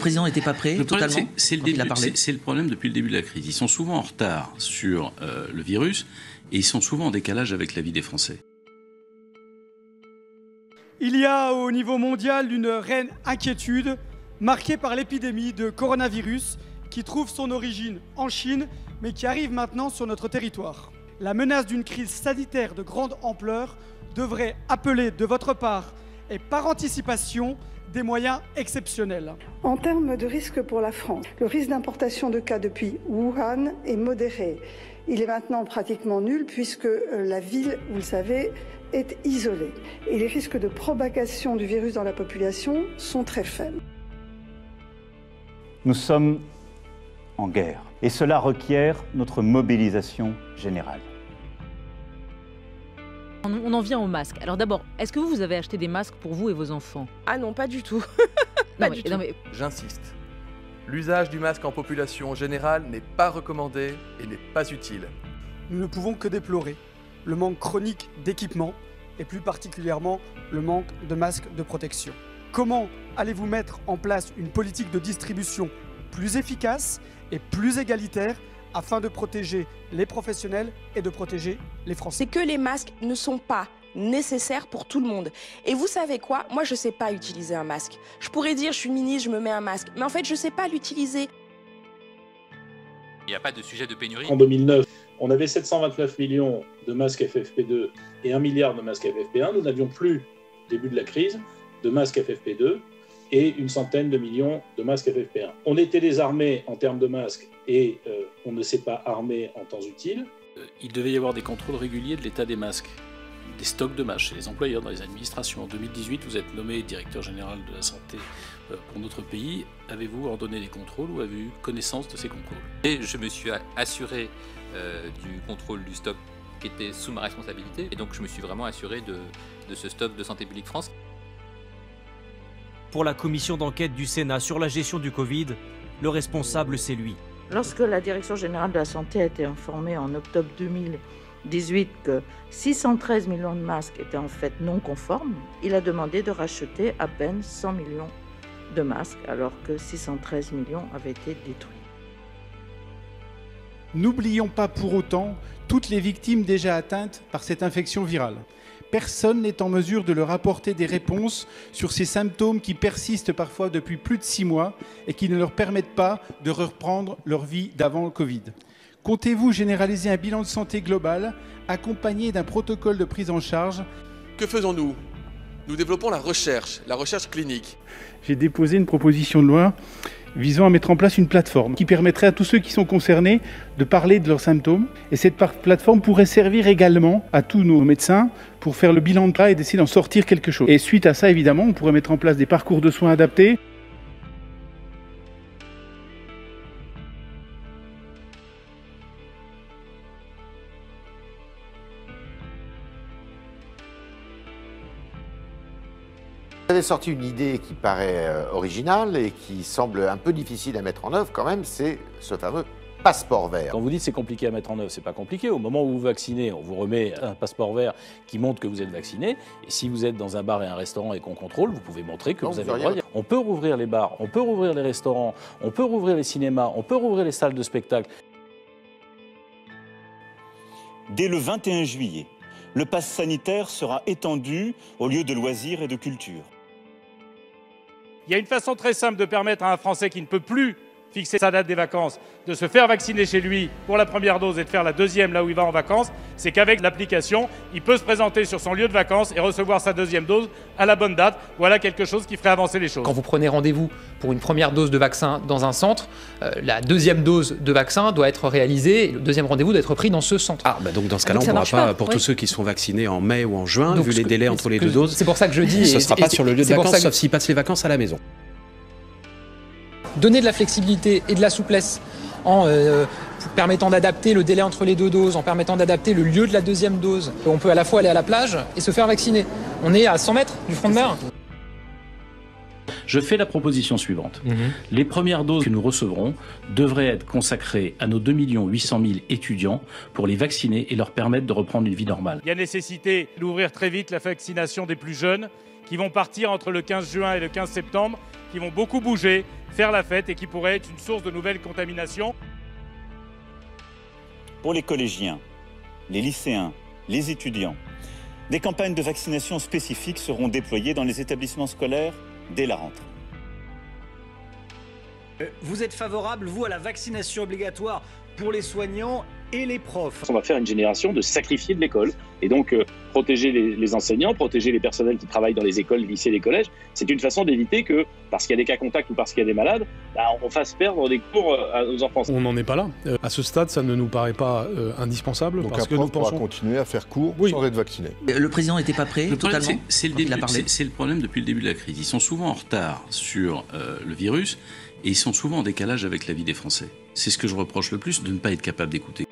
président n'était pas prêt totalement c'est le problème depuis le début de la crise. Ils sont souvent en retard sur le virus et ils sont souvent en décalage avec la vie des Français. Il y a au niveau mondial une réelle inquiétude marquée par l'épidémie de coronavirus qui trouve son origine en Chine mais qui arrive maintenant sur notre territoire. La menace d'une crise sanitaire de grande ampleur devrait appeler de votre part et par anticipation des moyens exceptionnels. En termes de risque pour la France, le risque d'importation de cas depuis Wuhan est modéré. Il est maintenant pratiquement nul puisque la ville, vous le savez, est isolée. Et les risques de propagation du virus dans la population sont très faibles. Nous sommes en guerre et cela requiert notre mobilisation générale. On en vient aux masques. Alors d'abord, est-ce que vous avez acheté des masques pour vous et vos enfants? Ah non, pas du tout. J'insiste. L'usage du masque en population générale n'est pas recommandé et n'est pas utile. Nous ne pouvons que déplorer le manque chronique d'équipements et plus particulièrement le manque de masques de protection. Comment allez-vous mettre en place une politique de distribution plus efficace et plus égalitaire afin de protéger les professionnels et de protéger les Français? C'est que les masques ne sont pas nécessaires pour tout le monde. Et vous savez quoi? Moi, je ne sais pas utiliser un masque. Je pourrais dire, je suis ministre, je me mets un masque. Mais en fait, je ne sais pas l'utiliser. Il n'y a pas de sujet de pénurie. En 2009, on avait 729 millions de masques FFP2 et 1 milliard de masques FFP1. Nous n'avions plus, au début de la crise, de masques FFP2 et une centaine de millions de masques FFP1. On était désarmés en termes de masques et on ne s'est pas armé en temps utile. Il devait y avoir des contrôles réguliers de l'état des masques, des stocks de masques chez les employeurs, dans les administrations. En 2018, vous êtes nommé directeur général de la santé pour notre pays. Avez-vous ordonné des contrôles ou avez-vous eu connaissance de ces contrôles? Et je me suis assuré du contrôle du stock qui était sous ma responsabilité. Et donc je me suis vraiment assuré de ce stock de Santé publique France. Pour la commission d'enquête du Sénat sur la gestion du Covid, le responsable, c'est lui. Lorsque la Direction générale de la santé a été informée en octobre 2018 que 613 millions de masques étaient en fait non conformes, il a demandé de racheter à peine 100 millions de masques alors que 613 millions avaient été détruits. N'oublions pas pour autant toutes les victimes déjà atteintes par cette infection virale. Personne n'est en mesure de leur apporter des réponses sur ces symptômes qui persistent parfois depuis plus de 6 mois et qui ne leur permettent pas de reprendre leur vie d'avant le Covid. Comptez-vous généraliser un bilan de santé global accompagné d'un protocole de prise en charge? Que faisons-nous? Nous développons la recherche clinique. J'ai déposé une proposition de loi visant à mettre en place une plateforme qui permettrait à tous ceux qui sont concernés de parler de leurs symptômes. Et cette plateforme pourrait servir également à tous nos médecins pour faire le bilan de cas et d'essayer d'en sortir quelque chose. Et suite à ça, évidemment, on pourrait mettre en place des parcours de soins adaptés. Vous avez sorti une idée qui paraît originale et qui semble un peu difficile à mettre en œuvre quand même, c'est ce fameux passeport vert. Quand vous dites c'est compliqué à mettre en œuvre, c'est pas compliqué. Au moment où vous vaccinez, on vous remet un passeport vert qui montre que vous êtes vacciné. Et si vous êtes dans un bar et un restaurant et qu'on contrôle, vous pouvez montrer que vous avez le droit. On peut rouvrir les bars, on peut rouvrir les restaurants, on peut rouvrir les cinémas, on peut rouvrir les salles de spectacle. Dès le 21 juillet, le pass sanitaire sera étendu aux lieux de loisirs et de culture. Il y a une façon très simple de permettre à un Français qui ne peut plus fixer sa date des vacances, de se faire vacciner chez lui pour la première dose et de faire la deuxième là où il va en vacances, c'est qu'avec l'application, il peut se présenter sur son lieu de vacances et recevoir sa deuxième dose à la bonne date. Voilà quelque chose qui ferait avancer les choses. Quand vous prenez rendez-vous pour une première dose de vaccin dans un centre, la deuxième dose de vaccin doit être réalisée et le deuxième rendez-vous doit être pris dans ce centre. Ah, bah donc dans ce cas-là, on ne pourra pas, pour tous ceux qui sont vaccinés en mai ou en juin, donc, vu les délais entre les deux doses, c'est pour ça que je dis, ce ne sera pas sur le lieu de vacances, sauf s'ils passent les vacances à la maison. Donner de la flexibilité et de la souplesse en permettant d'adapter le délai entre les deux doses, en permettant d'adapter le lieu de la deuxième dose. On peut à la fois aller à la plage et se faire vacciner. On est à 100 mètres du front de mer. Je fais la proposition suivante. Les premières doses que nous recevrons devraient être consacrées à nos 2 800 000 étudiants pour les vacciner et leur permettre de reprendre une vie normale. Il y a nécessité d'ouvrir très vite la vaccination des plus jeunes. qui vont partir entre le 15 juin et le 15 septembre, qui vont beaucoup bouger, faire la fête et qui pourraient être une source de nouvelles contaminations. Pour les collégiens, les lycéens, les étudiants, des campagnes de vaccination spécifiques seront déployées dans les établissements scolaires dès la rentrée. Vous êtes favorable, vous, à la vaccination obligatoire pour les soignants et les profs? On va faire une génération de sacrifiés de l'école. Et donc, protéger les enseignants, protéger les personnels qui travaillent dans les écoles, les lycées, les collèges, c'est une façon d'éviter que, parce qu'il y a des cas contacts ou parce qu'il y a des malades, on fasse perdre des cours aux enfants. On n'en est pas là. À ce stade, ça ne nous paraît pas indispensable. Donc parce un que prof nous pensons... pourra continuer à faire cours sans être vacciné. Le président n'était pas prêt totalement. C'est le problème depuis le début de la crise. Ils sont souvent en retard sur le virus et ils sont souvent en décalage avec la vie des Français. C'est ce que je reproche le plus, de ne pas être capable d'écouter.